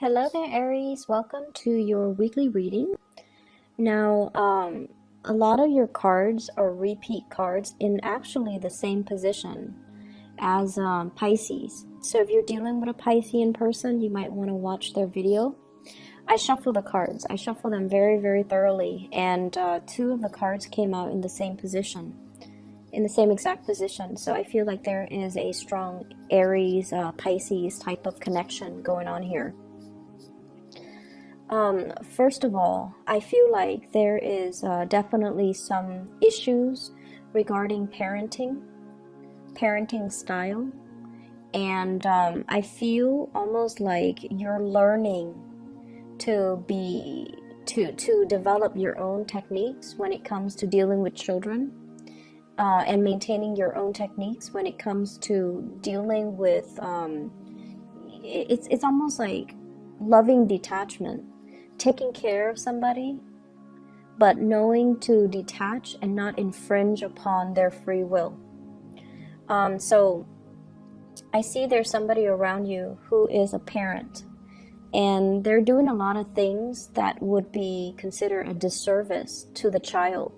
Hello there, Aries. Welcome to your weekly reading. Now, a lot of your cards are repeat cards in actually the same position as Pisces. So if you're dealing with a Piscean person, you might want to watch their video. I shuffle the cards. I shuffle them very, very thoroughly, and two of the cards came out in the same position, in the same exact position. So I feel like there is a strong Aries, Pisces type of connection going on here. First of all, I feel like there is definitely some issues regarding parenting style, and I feel almost like you're learning to develop your own techniques when it comes to dealing with children, and maintaining your own techniques when it comes to dealing with it's almost like loving detachment, taking care of somebody, but knowing to detach and not infringe upon their free will. So I see there's somebody around you who is a parent, and they're doing a lot of things that would be considered a disservice to the child.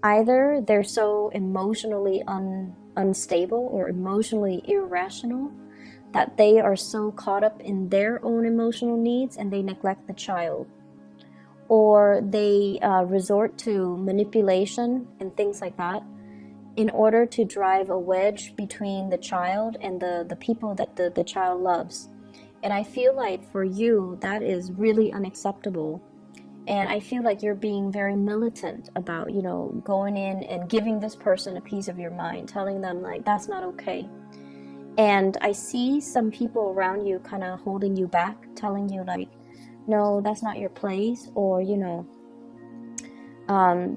Either they're so emotionally unstable or emotionally irrational that they are so caught up in their own emotional needs and they neglect the child, or they resort to manipulation and things like that in order to drive a wedge between the child and the people that the child loves. And I feel like for you that is really unacceptable, and I feel like you're being very militant about, going in and giving this person a piece of your mind, telling them like that's not okay. And I see some people around you kind of holding you back, telling you like, no, that's not your place, or,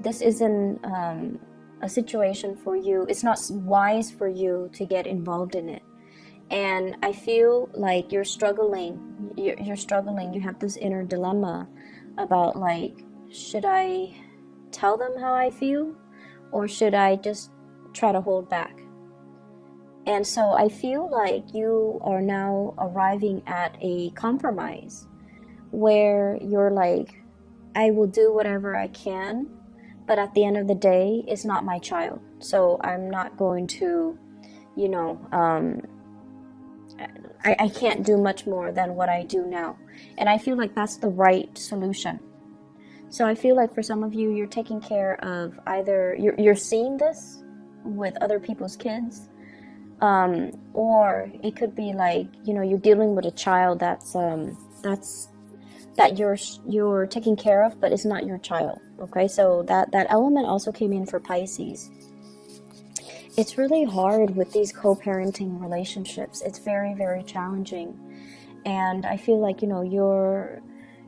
this isn't a situation for you. It's not wise for you to get involved in it. And I feel like you're struggling. You're struggling. You have this inner dilemma about like, should I tell them how I feel, or should I just try to hold back? And so I feel like you are now arriving at a compromise where you're like, I will do whatever I can, but at the end of the day, it's not my child. So I'm not going to, I can't do much more than what I do now. And I feel like that's the right solution. So I feel like for some of you, you're taking care of either, you're seeing this with other people's kids, or it could be like, you're dealing with a child that you're taking care of, but it's not your child. Okay, so that element also came in for Pisces. It's really hard with these co-parenting relationships. It's very, very challenging, and I feel like you're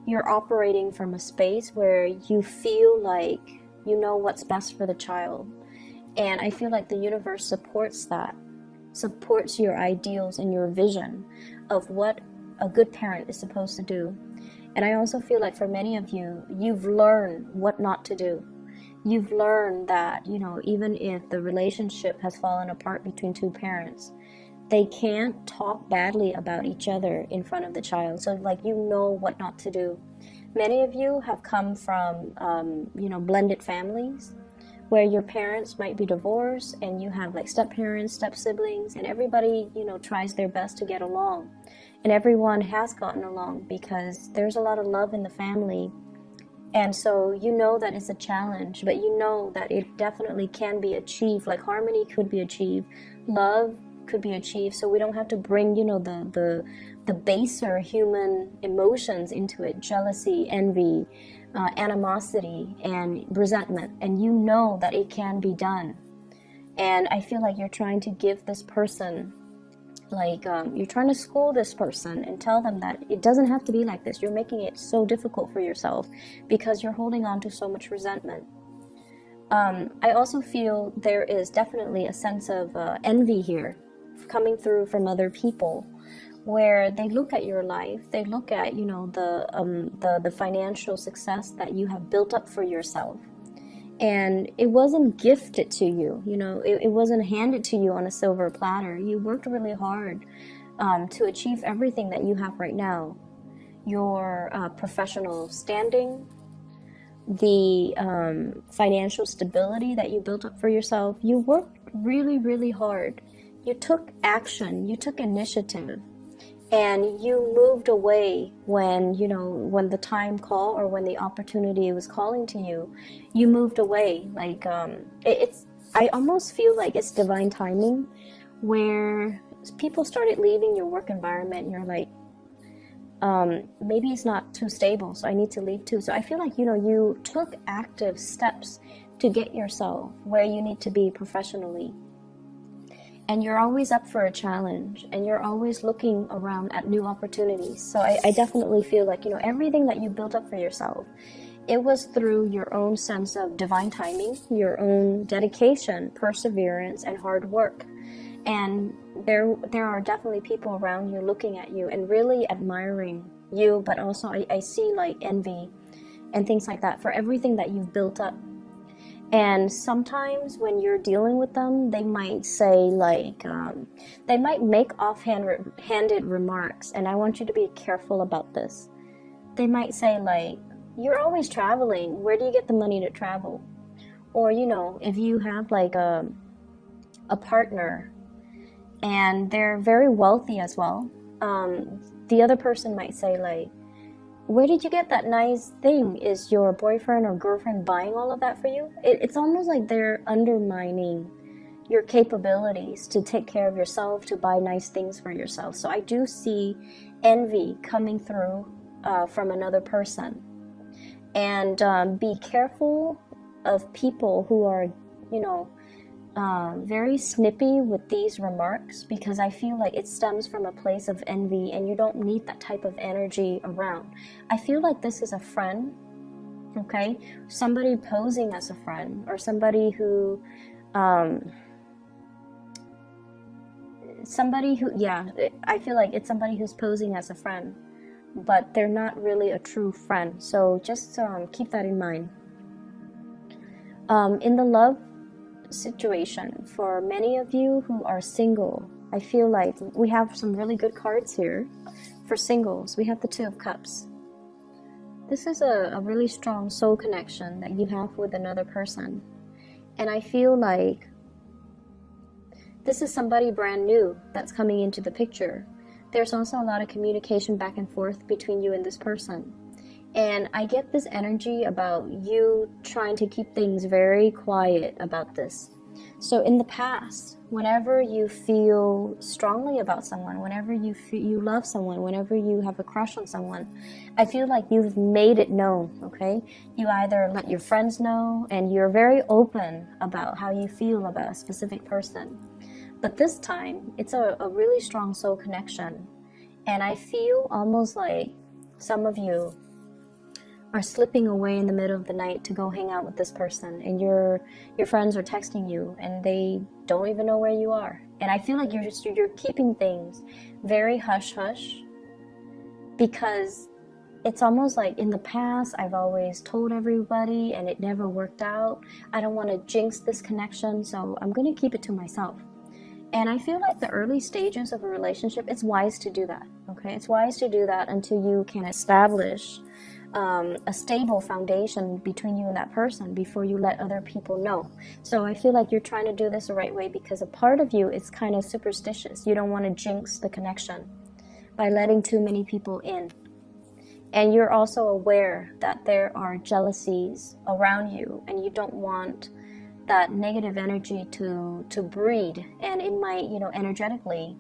operating from a space where you feel like you know what's best for the child, and I feel like the universe supports that. Supports your ideals and your vision of what a good parent is supposed to do. And I also feel like for many of you, you've learned what not to do. You've learned that, even if the relationship has fallen apart between two parents, they can't talk badly about each other in front of the child. So like, what not to do. Many of you have come from, blended families, where your parents might be divorced and you have like step parents, step siblings, and everybody, tries their best to get along. And everyone has gotten along because there's a lot of love in the family. And so that it's a challenge, but that it definitely can be achieved. Like harmony could be achieved, love could be achieved. So we don't have to bring, the baser human emotions into it, jealousy, envy, animosity, and resentment, and that it can be done. And I feel like you're trying to give this person, you're trying to school this person and tell them that it doesn't have to be like this. You're making it so difficult for yourself because you're holding on to so much resentment. I also feel there is definitely a sense of envy here coming through from other people, where they look at your life, they look at the financial success that you have built up for yourself, and it wasn't gifted to you. It wasn't handed to you on a silver platter. You worked really hard to achieve everything that you have right now. your professional standing, the financial stability that you built up for yourself. You worked really, really hard. You took action, you took initiative, and you moved away when, you know, when the time called or when the opportunity was calling to you. You moved away. Like, it's, I almost feel like it's divine timing, where people started leaving your work environment and you're like, maybe it's not too stable, so I need to leave too. So I feel like, you know, you took active steps to get yourself where you need to be professionally. And you're always up for a challenge, and you're always looking around at new opportunities. So I definitely feel like, you know, everything that you built up for yourself, it was through your own sense of divine timing, your own dedication, perseverance, and hard work. And there are definitely people around you looking at you and really admiring you, but also I see like envy and things like that for everything that you've built up. And sometimes when you're dealing with them, they might say like, they might make offhanded remarks, and I want you to be careful about this. They might say like, you're always traveling, where do you get the money to travel? Or, you know, if you have like a partner and they're very wealthy as well, the other person might say like, where did you get that nice thing? Is your boyfriend or girlfriend buying all of that for you? It's almost like they're undermining your capabilities to take care of yourself, to buy nice things for yourself. So I do see envy coming through from another person. And be careful of people who are, you know, very snippy with these remarks, because I feel like it stems from a place of envy, and you don't need that type of energy around. I feel like this is a friend, okay? Somebody posing as a friend, or somebody who, yeah, I feel like it's somebody who's posing as a friend, but they're not really a true friend. So just keep that in mind. In the love situation, for many of you who are single, I feel like we have some really good cards here. For singles, we have the Two of Cups. This is a really strong soul connection that you have with another person, and I feel like this is somebody brand new that's coming into the picture. There's also a lot of communication back and forth between you and this person. And I get this energy about you trying to keep things very quiet about this. So in the past, whenever you feel strongly about someone, whenever you feel you love someone, whenever you have a crush on someone, I feel like you've made it known, okay? You either let your friends know, and you're very open about how you feel about a specific person. But this time, it's a really strong soul connection. And I feel almost like some of you are slipping away in the middle of the night to go hang out with this person, and your friends are texting you and they don't even know where you are. And I feel like you're keeping things very hush hush, because it's almost like in the past I've always told everybody and it never worked out. I don't want to jinx this connection, so I'm going to keep it to myself. And I feel like the early stages of a relationship, it's wise to do that, okay? It's wise to do that until you can establish a stable foundation between you and that person before you let other people know. So I feel like you're trying to do this the right way, because a part of you is kind of superstitious. You don't want to jinx the connection by letting too many people in. And you're also aware that there are jealousies around you, and you don't want that negative energy to breed, and it might, you know, energetically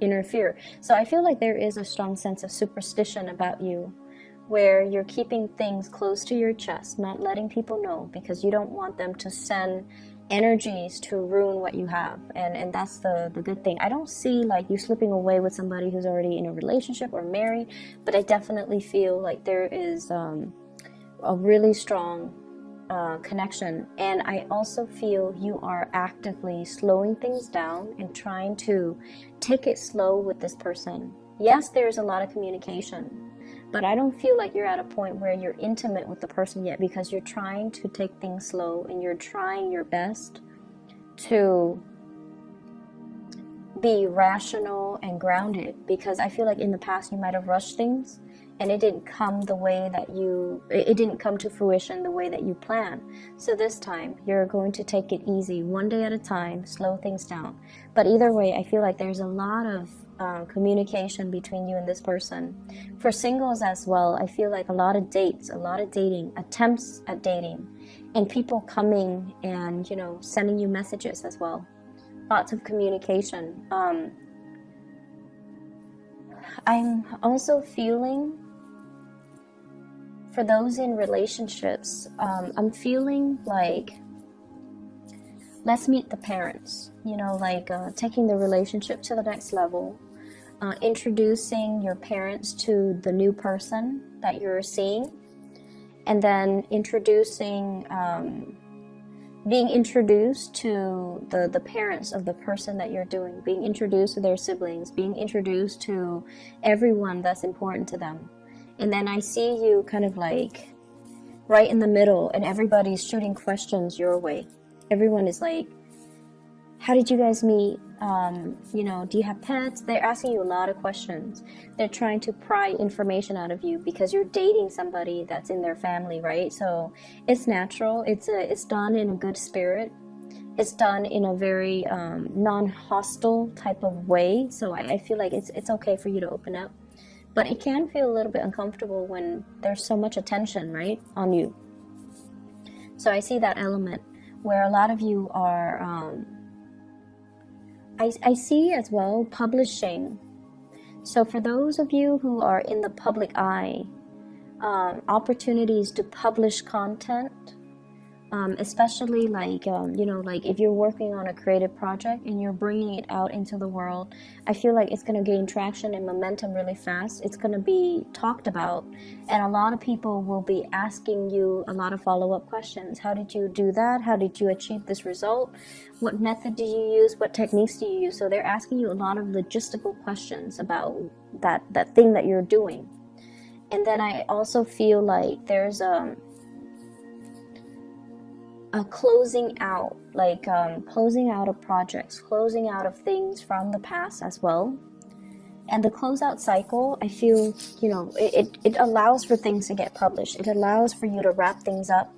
interfere. So I feel like there is a strong sense of superstition about you, where you're keeping things close to your chest, not letting people know, because you don't want them to send energies to ruin what you have. And that's the good thing. I don't see like you slipping away with somebody who's already in a relationship or married, but I definitely feel like there is a really strong connection. And I also feel you are actively slowing things down and trying to take it slow with this person. Yes, there's a lot of communication, but I don't feel like you're at a point where you're intimate with the person yet, because you're trying to take things slow and you're trying your best to be rational and grounded, because I feel like in the past you might have rushed things and it didn't come the way that it didn't come to fruition the way that you planned. So this time you're going to take it easy, one day at a time, slow things down. But either way, I feel like there's a lot of communication between you and this person. For singles as well, I feel like a lot of dates, a lot of dating, attempts at dating, and people coming and, you know, sending you messages as well. Lots of communication. I'm also feeling, for those in relationships, I'm feeling like, let's meet the parents, you know, like taking the relationship to the next level, introducing your parents to the new person that you're seeing, and then being introduced to the parents of the person that you're doing, being introduced to their siblings, being introduced to everyone that's important to them. And then I see you kind of like right in the middle, and everybody's shooting questions your way. Everyone is like, how did you guys meet? You know, do you have pets? They're asking you a lot of questions. They're trying to pry information out of you because you're dating somebody that's in their family, right? So it's natural. It's done in a good spirit. It's done in a very non-hostile type of way. So I feel like it's okay for you to open up. But it can feel a little bit uncomfortable when there's so much attention, right, on you. So I see that element where a lot of you are, I see as well publishing. So for those of you who are in the public eye, opportunities to publish content, especially like, you know, like if you're working on a creative project and you're bringing it out into the world, I feel like it's going to gain traction and momentum really fast. It's going to be talked about, and a lot of people will be asking you a lot of follow-up questions. How did you do that? How did you achieve this result? What method do you use? What techniques do you use? So they're asking you a lot of logistical questions about that thing that you're doing. And then I also feel like there's a closing out, like closing out of projects, closing out of things from the past as well. And the closeout cycle, I feel, you know, it allows for things to get published. It allows for you to wrap things up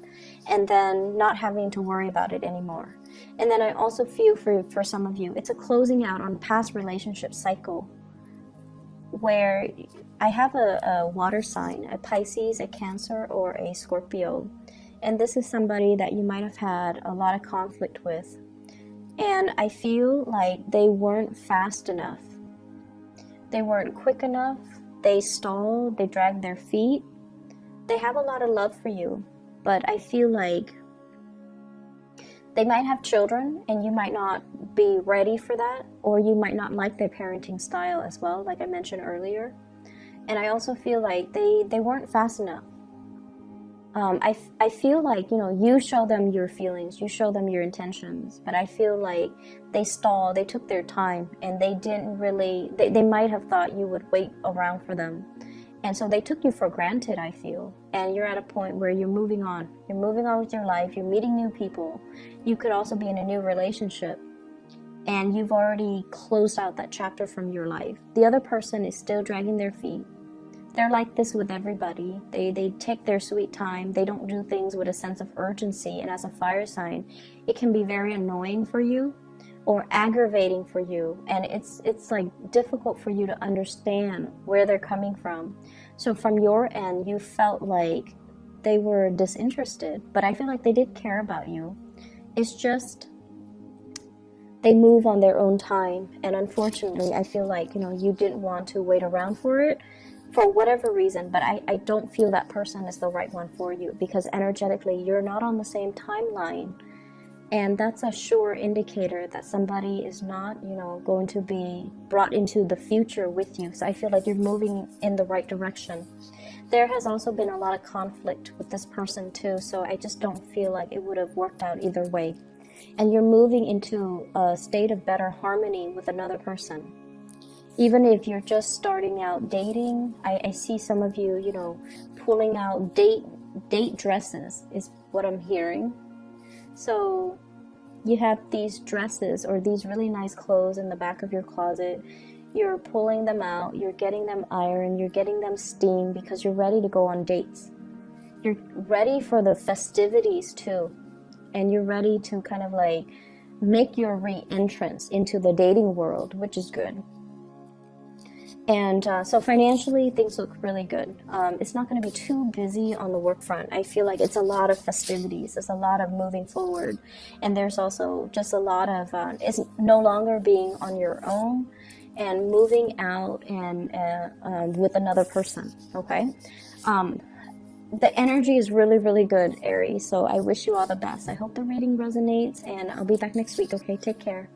and then not having to worry about it anymore. And then I also feel for some of you, it's a closing out on past relationship cycle, where I have a water sign, a Pisces, a Cancer, or a Scorpio. And this is somebody that you might have had a lot of conflict with. And I feel like they weren't fast enough. They weren't quick enough. They stalled. They dragged their feet. They have a lot of love for you. But I feel like they might have children and you might not be ready for that. Or you might not like their parenting style as well, like I mentioned earlier. And I also feel like they weren't fast enough. I feel like, you know, you show them your feelings, you show them your intentions, but I feel like they stalled, they took their time, and they didn't really, they might have thought you would wait around for them. And so they took you for granted, I feel. And you're at a point where you're moving on. You're moving on with your life, you're meeting new people. You could also be in a new relationship, and you've already closed out that chapter from your life. The other person is still dragging their feet. They're like this with everybody. They take their sweet time. They don't do things with a sense of urgency. And as a fire sign, it can be very annoying for you or aggravating for you. And it's like difficult for you to understand where they're coming from. So from your end, you felt like they were disinterested. But I feel like they did care about you. It's just they move on their own time. And unfortunately, I feel like, you know, you didn't want to wait around for it, for whatever reason, but I don't feel that person is the right one for you, because energetically you're not on the same timeline, and that's a sure indicator that somebody is not, you know, going to be brought into the future with you. So I feel like you're moving in the right direction. There has also been a lot of conflict with this person too, so I just don't feel like it would have worked out either way. And you're moving into a state of better harmony with another person. Even if you're just starting out dating, I see some of you, you know, pulling out date dresses is what I'm hearing. So You have these dresses or these really nice clothes in the back of your closet. You're pulling them out, you're getting them ironed, you're getting them steamed because you're ready to go on dates. You're ready for the festivities too. And you're ready to kind of like make your re-entrance into the dating world, which is good. And so financially, things look really good. It's not going to be too busy on the work front. I feel like it's a lot of festivities. It's a lot of moving forward. And there's also just a lot of, it's no longer being on your own and moving out and with another person, okay? The energy is really, really good, Aries. So I wish you all the best. I hope the reading resonates, and I'll be back next week, okay? Take care.